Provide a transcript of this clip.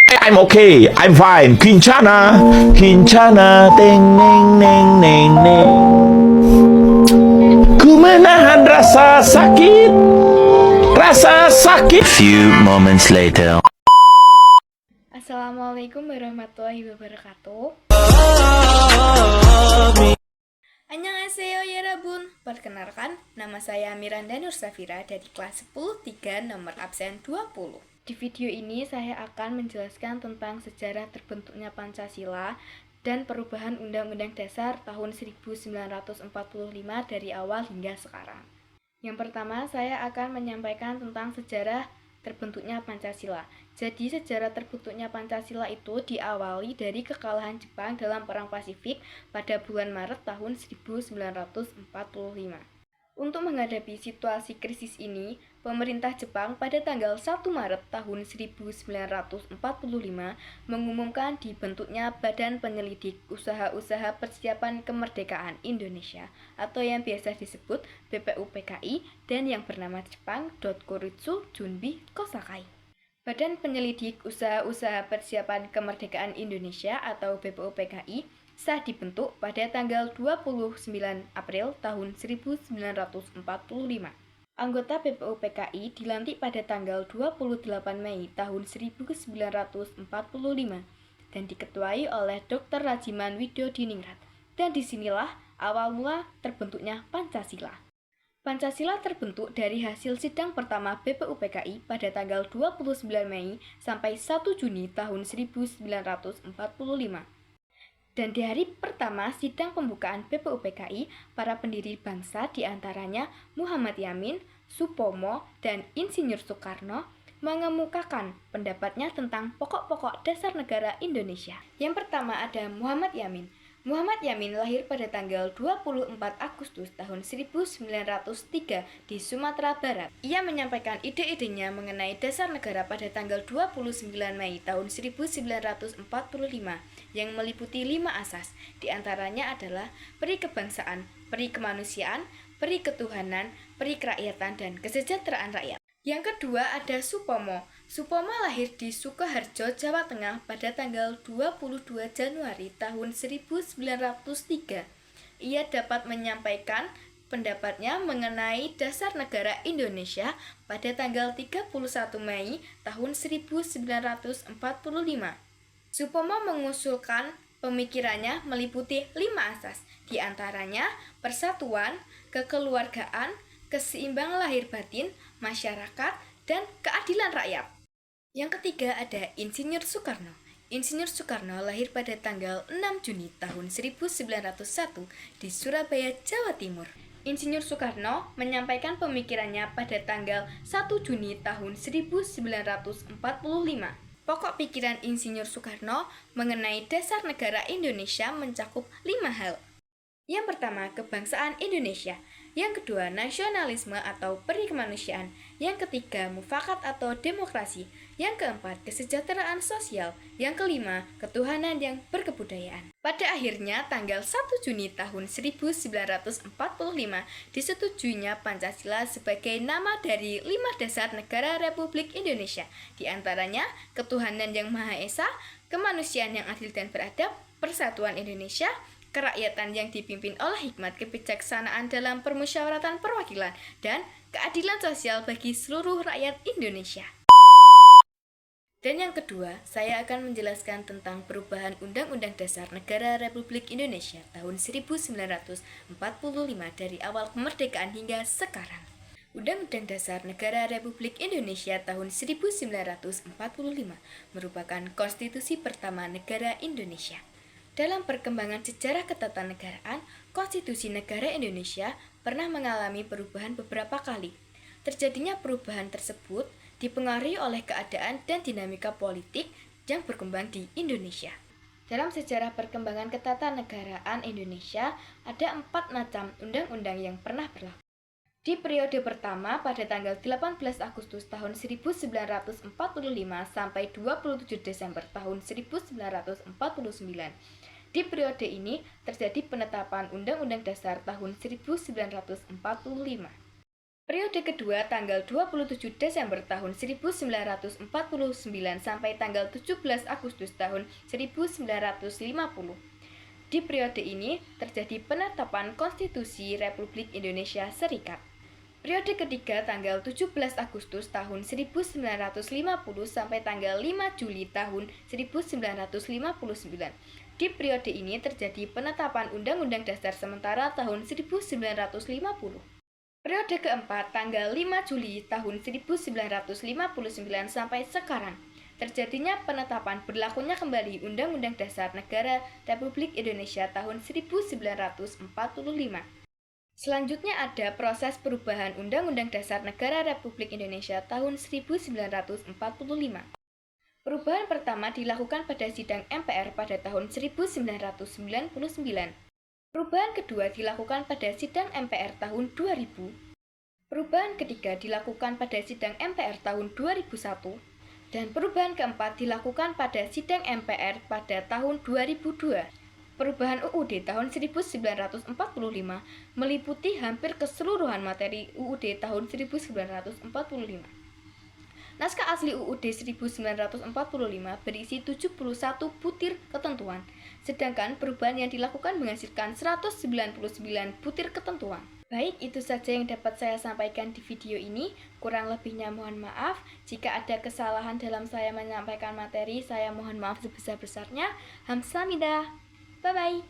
I'm okay, I'm fine. Kincana, Kincana, teng neng neng neng neng. Ku menahan rasa sakit, rasa sakit. Few moments later. Assalamualaikum warahmatullahi wabarakatuh. Annyeonghaseyo Yerabun. Perkenalkan, nama saya Miranda Nur Safira dari kelas 10 3 nomor absen 20. Di video ini saya akan menjelaskan tentang sejarah terbentuknya Pancasila dan perubahan Undang-Undang Dasar tahun 1945 dari awal hingga sekarang. Yang pertama, saya akan menyampaikan tentang sejarah terbentuknya Pancasila. Jadi, sejarah terbentuknya Pancasila itu diawali dari kekalahan Jepang dalam Perang Pasifik pada bulan Maret tahun 1945. Untuk menghadapi situasi krisis ini, pemerintah Jepang pada tanggal 1 Maret tahun 1945 mengumumkan dibentuknya Badan Penyelidik Usaha-Usaha Persiapan Kemerdekaan Indonesia atau yang biasa disebut BPUPKI dan yang bernama Jepang Dokuritsu Junbi Kosakai. Badan Penyelidik Usaha-Usaha Persiapan Kemerdekaan Indonesia atau BPUPKI sah dibentuk pada tanggal 29 April tahun 1945. Anggota BPUPKI dilantik pada tanggal 28 Mei tahun 1945 dan diketuai oleh Dr. Rajiman Widodiningrat. Dan disinilah awal mula terbentuknya Pancasila. Pancasila terbentuk dari hasil sidang pertama BPUPKI pada tanggal 29 Mei sampai 1 Juni tahun 1945. Dan di hari pertama sidang pembukaan BPUPKI, para pendiri bangsa diantaranya Muhammad Yamin, Supomo, dan Insinyur Soekarno mengemukakan pendapatnya tentang pokok-pokok dasar negara Indonesia. Yang pertama ada Muhammad Yamin. Muhammad Yamin lahir pada tanggal 24 Agustus tahun 1903 di Sumatera Barat. Ia menyampaikan ide-idenya mengenai dasar negara pada tanggal 29 Mei tahun 1945 yang meliputi 5 asas. Di antaranya adalah peri kebangsaan, peri kemanusiaan, peri ketuhanan, peri kerakyatan, dan kesejahteraan rakyat. Yang kedua ada Supomo. Supomo lahir di Sukoharjo, Jawa Tengah pada tanggal 22 Januari tahun 1903. Ia dapat menyampaikan pendapatnya mengenai dasar negara Indonesia pada tanggal 31 Mei tahun 1945. Supomo mengusulkan pemikirannya meliputi 5 asas, di antaranya persatuan, kekeluargaan, keseimbangan lahir batin, masyarakat, dan keadilan rakyat. Yang ketiga ada Insinyur Soekarno. Insinyur Soekarno lahir pada tanggal 6 Juni tahun 1901 di Surabaya, Jawa Timur. Insinyur Soekarno menyampaikan pemikirannya pada tanggal 1 Juni tahun 1945. Pokok pikiran Insinyur Soekarno mengenai dasar negara Indonesia mencakup 5 hal. Yang pertama, kebangsaan Indonesia. Yang kedua, nasionalisme atau peri kemanusiaan. Yang ketiga, mufakat atau demokrasi. Yang keempat, kesejahteraan sosial. Yang kelima, ketuhanan yang berkebudayaan. Pada akhirnya, tanggal 1 Juni tahun 1945, disetujuinya Pancasila sebagai nama dari 5 dasar negara Republik Indonesia. Di antaranya, ketuhanan yang Maha Esa, kemanusiaan yang adil dan beradab, persatuan Indonesia, kerakyatan yang dipimpin oleh hikmat kebijaksanaan dalam permusyawaratan perwakilan, dan keadilan sosial bagi seluruh rakyat Indonesia. Dan yang kedua, saya akan menjelaskan tentang perubahan Undang-Undang Dasar Negara Republik Indonesia tahun 1945 dari awal kemerdekaan hingga sekarang. Undang-Undang Dasar Negara Republik Indonesia tahun 1945 merupakan konstitusi pertama negara Indonesia. Dalam perkembangan sejarah ketatanegaraan, Konstitusi Negara Indonesia pernah mengalami perubahan beberapa kali. Terjadinya perubahan tersebut dipengaruhi oleh keadaan dan dinamika politik yang berkembang di Indonesia. Dalam sejarah perkembangan ketatanegaraan Indonesia, ada 4 macam undang-undang yang pernah berlaku. Di periode pertama pada tanggal 18 Agustus tahun 1945 sampai 27 Desember tahun 1949. Di periode ini terjadi penetapan Undang-Undang Dasar tahun 1945. Periode kedua tanggal 27 Desember tahun 1949 sampai tanggal 17 Agustus tahun 1950. Di periode ini terjadi penetapan Konstitusi Republik Indonesia Serikat. Periode ketiga tanggal 17 Agustus tahun 1950 sampai tanggal 5 Juli tahun 1959. Di periode ini terjadi penetapan Undang-Undang Dasar Sementara tahun 1950. Periode keempat tanggal 5 Juli tahun 1959 sampai sekarang. Terjadinya penetapan berlakunya kembali Undang-Undang Dasar Negara Republik Indonesia tahun 1945. Selanjutnya ada proses perubahan Undang-Undang Dasar Negara Republik Indonesia tahun 1945. Perubahan pertama dilakukan pada sidang MPR pada tahun 1999. Perubahan kedua dilakukan pada sidang MPR tahun 2000. Perubahan ketiga dilakukan pada sidang MPR tahun 2001. Dan perubahan keempat dilakukan pada sidang MPR pada tahun 2002. Perubahan UUD tahun 1945 meliputi hampir keseluruhan materi UUD tahun 1945. Naskah asli UUD 1945 berisi 71 butir ketentuan, sedangkan perubahan yang dilakukan menghasilkan 199 butir ketentuan. Baik, itu saja yang dapat saya sampaikan di video ini. Kurang lebihnya mohon maaf. Jika ada kesalahan dalam saya menyampaikan materi, saya mohon maaf sebesar-besarnya. Hamsahamnida. Bye-bye.